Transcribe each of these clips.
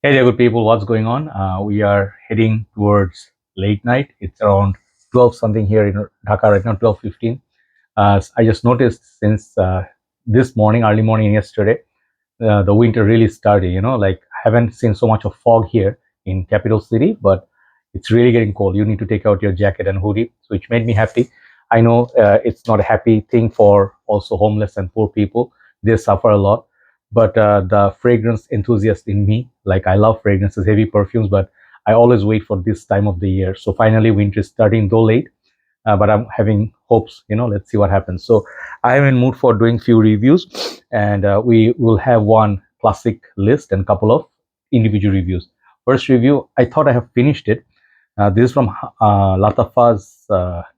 Hey there, good people. What's going on? We are heading towards late night. It's around 12 something here in Dhaka right now, 12:15. I just noticed since this morning, early morning yesterday, the winter really started. Like I haven't seen so much of fog here in capital city, but it's really getting cold. You need to take out your jacket and hoodie, which made me happy. I know it's not a happy thing for also homeless and poor people. They suffer a lot, but the fragrance enthusiast in me, like I love fragrances, heavy perfumes, but I always wait for this time of the year. So finally, winter is starting, though late, but I'm having hopes. Let's see what happens. So I am in mood for doing few reviews, and we will have one classic list and couple of individual reviews. First review, I thought I have finished it. This is from Lattafa's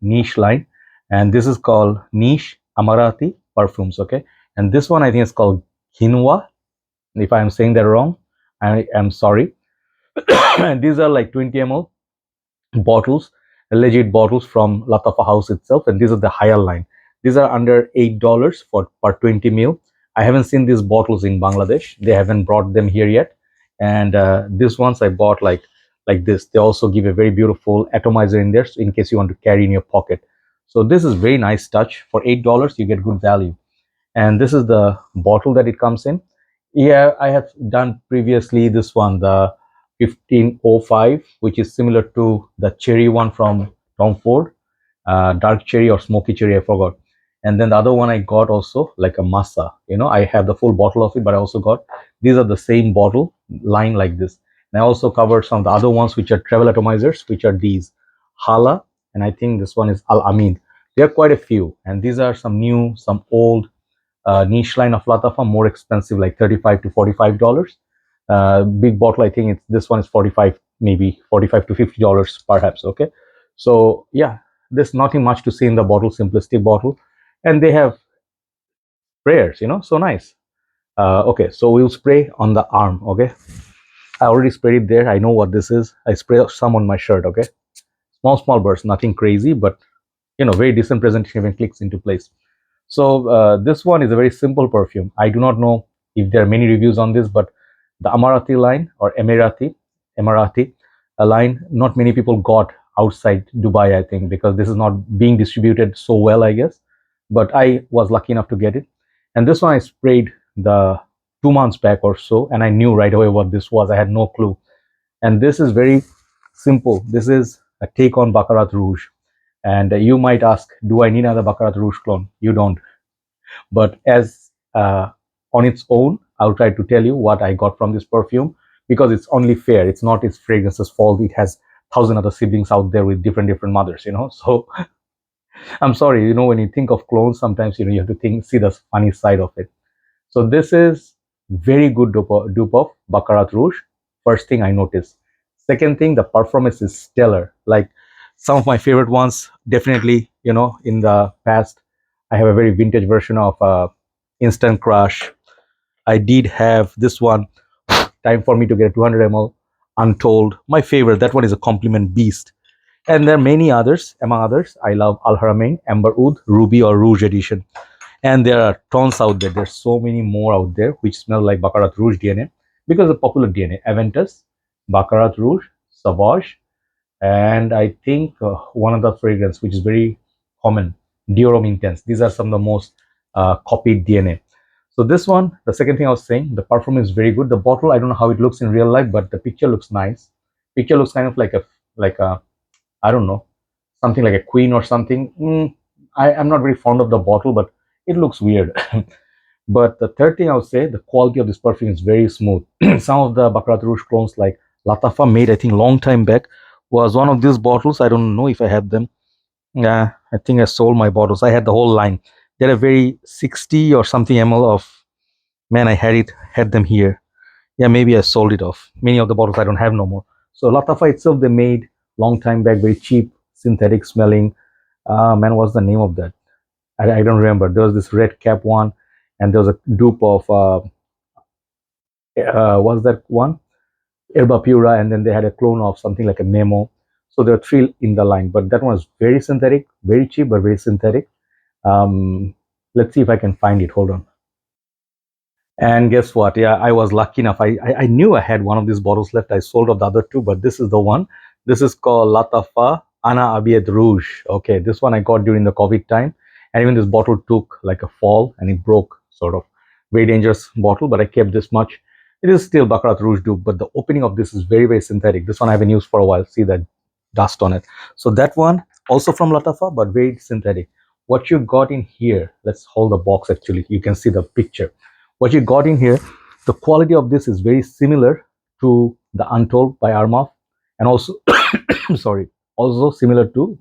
niche line, and this is called Niche Emarati Perfumes. Okay, and this one I think is called Ghinwa. If I am saying that wrong, I am sorry. And these are like 20 ml bottles, legit bottles from Lattafa House itself, and these are the higher line. These are under $8 for per 20 ml. I haven't seen these bottles in Bangladesh. They haven't brought them here yet, and these ones I bought like this. They also give a very beautiful atomizer in there, so in case you want to carry in your pocket. So this is very nice touch. For $8, you get good value. And this is the bottle that it comes in. Yeah, I have done previously this one, the 1505, which is similar to the cherry one from Tom Ford, dark cherry or smoky cherry, I forgot. And then the other one I got also like a masa. I have the full bottle of it, but I also got these are the same bottle line like this. And I also covered some of the other ones which are travel atomizers, which are these Hala, and I think this one is Al Amin. There are quite a few, and these are some new, some old niche line of Lattafa, more expensive, like 35 to $45. Big bottle, I think this one is 45, maybe 45 to $50 perhaps. Okay, so yeah, there's nothing much to say in the bottle, simplistic bottle, and they have sprayers, so nice. Okay, so we'll spray on the arm. Okay, I already sprayed it there. I know what this is. I spray some on my shirt. Okay, small bursts, nothing crazy, but very decent presentation when clicks into place. So this one is a very simple perfume. I do not know if there are many reviews on this, but the Emarati line or Emarati line, not many people got outside Dubai, I think, because this is not being distributed so well, I guess. But I was lucky enough to get it. And this one I sprayed the 2 months back or so, and I knew right away what this was. I had no clue. And this is very simple. This is a take on Baccarat Rouge. And you might ask, do I need another Baccarat Rouge clone? You don't. But as on its own, I'll try to tell you what I got from this perfume, because it's only fair. It's not its fragrance's fault. It has thousand other siblings out there with different mothers. So I'm sorry. When you think of clones, sometimes you have to see the funny side of it. So this is very good dupe of Baccarat Rouge. First thing I noticed. Second thing, the performance is stellar. Like some of my favorite ones, definitely, in the past, I have a very vintage version of Instant Crush. I did have this one, Time for Me to Get a 200 ml, Untold. My favorite, that one is a Compliment Beast. And there are many others. Among others, I love Al Haramain, Amber Oud, Ruby or Rouge edition. And there are tons out there. There's so many more out there which smell like Baccarat Rouge DNA, because of popular DNA. Aventus, Baccarat Rouge, Sauvage, and I think one of the fragrance which is very common, Diorum Intense. These are some of the most copied DNA. So this one, the second thing I was saying, the perfume is very good. The bottle, I don't know how it looks in real life, but the picture looks nice. Picture looks kind of like a I don't know, something like a queen or something. I'm not very fond of the bottle, but it looks weird. But the third thing I would say, the quality of this perfume is very smooth. Some of the Baccarat Rouge clones like Lattafa made, I think, long time back, was one of these bottles. I don't know if I have them. Yeah, I think I sold my bottles. I had the whole line. They're a very 60 or something ml of, man, I had them here. Yeah, maybe I sold it off. Many of the bottles I don't have no more. So Lattafa itself, they made long time back, very cheap, synthetic smelling. Man, what's the name of that? I don't remember. There was this red cap one, and there was a dupe of what's that one? Herba Pura, and then they had a clone of something like a Memo. So there were three in the line, but that one was very synthetic, very cheap, but very synthetic. Let's see if I can find it. Hold on. And guess what? Yeah, I was lucky enough. I knew I had one of these bottles left. I sold off the other two, but this is the one. This is called Lattafa Ana Abiet Rouge. Okay, this one I got during the COVID time, and even this bottle took like a fall and it broke, sort of. Very dangerous bottle, but I kept this much. It is still Baccarat Rouge dupe, but the opening of this is very, very synthetic. This one I haven't used for a while. See that dust on it. So that one also from Lattafa, but very synthetic. What you got in here, let's hold the box actually. You can see the picture. What you got in here, the quality of this is very similar to the Untold by Armaf, and also sorry, also similar to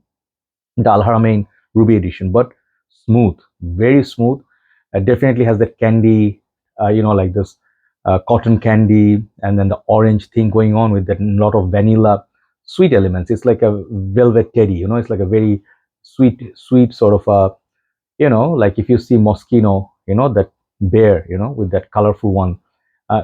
the Al Haramain Ruby edition, but smooth, very smooth. Definitely has that candy, like this cotton candy, and then the orange thing going on with that lot of vanilla sweet elements. It's like a velvet teddy, it's like a very sweet sort of a, like if you see Moschino, that bear, with that colorful one. Uh,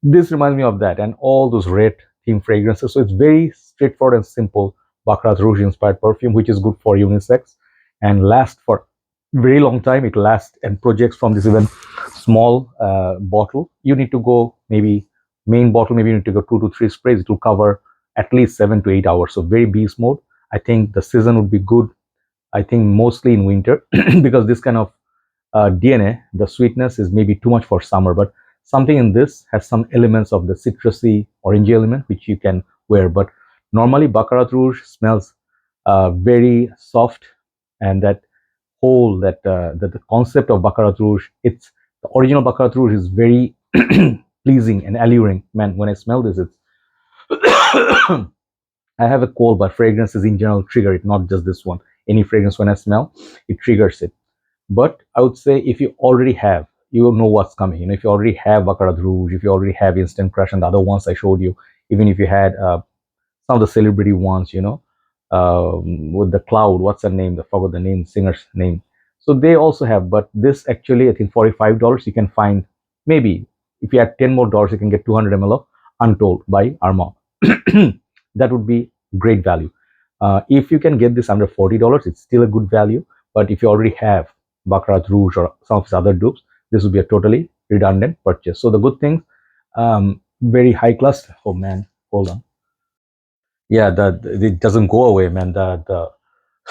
this reminds me of that, and all those red theme fragrances. So it's very straightforward and simple Baccarat Rouge inspired perfume, which is good for unisex and lasts for very long time. It lasts and projects from this even small bottle. You need to go maybe main bottle, maybe you need to go 2 to 3 sprays. It will cover at least 7 to 8 hours. So very beast mode. I think the season would be good. I think mostly in winter because this kind of DNA, the sweetness is maybe too much for summer, but something in this has some elements of the citrusy, orangey element which you can wear. But normally, Baccarat Rouge smells very soft, and that whole that the concept of Baccarat Rouge, it's the original Baccarat Rouge is very pleasing and alluring. Man, when I smell this, it's I have a cold, but fragrances in general trigger it, not just this one. Any fragrance when I smell, it triggers it. But I would say if you already have, you will know what's coming. If you already have Baccarat Rouge, if you already have Instant Crush and the other ones I showed you, even if you had some of the celebrity ones, with the Cloud, what's her name? I forgot the name, singer's name. So they also have, but this actually, I think $45 you can find. Maybe if you add 10 more dollars, you can get 200 ml of Untold by Armand. That would be great value. If you can get this under $40, it's still a good value. But if you already have Baccarat Rouge or some of his other dupes, this would be a totally redundant purchase. So the good thing, very high class. Oh man, hold on. Yeah, it doesn't go away, man. The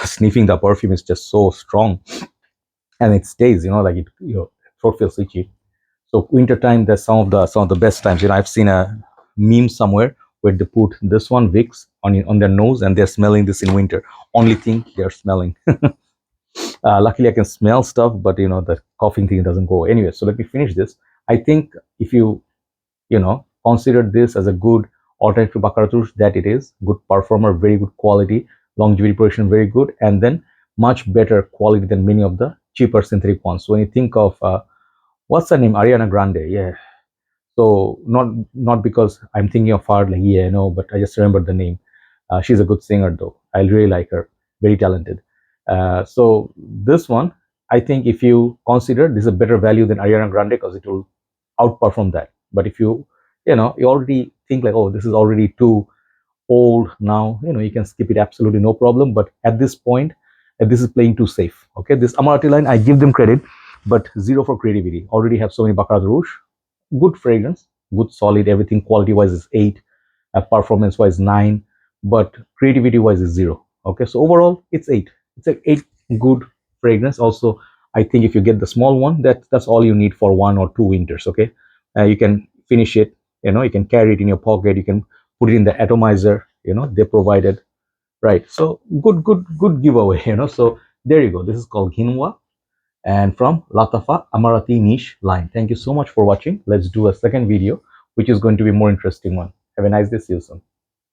sniffing the perfume is just so strong, and it stays. Like your throat feels itchy. So wintertime, there's some of the best times. I've seen a meme somewhere where they put this one Vicks on their nose and they're smelling this in winter. Only thing they're smelling. Luckily, I can smell stuff, but the coughing thing doesn't go anyway. So let me finish this. I think if you consider this as a good alternative to Baccarat Rouge, that it is good performer, very good quality, longevity protection, very good, and then much better quality than many of the cheaper synthetic ones. So when you think of what's her name, Ariana Grande, yeah. So not because I'm thinking of her, like yeah, no, but I just remembered the name. She's a good singer though. I really like her, very talented. So this one, I think if you consider this is a better value than Ariana Grande because it will outperform that. But if you already think like, oh, this is already too old now, you can skip it absolutely no problem. But at this point, this is playing too safe. Okay, this Emarati line, I give them credit, but zero for creativity. Already have so many Baccarat Rouge, good fragrance, good solid, everything quality wise is 8, performance wise 9, but creativity wise is 0. Okay, so overall it's 8. It's an 8 good fragrance. Also, I think if you get the small one, that's all you need for 1 or 2 winters. Okay, you can finish it. You can carry it in your pocket. You can put it in the atomizer. They provided, right. So good giveaway. So there you go. This is called Ghinwa and from Lattafa Emarati niche line. Thank you so much for watching. Let's do a second video, which is going to be more interesting one. Have a nice day. See you soon.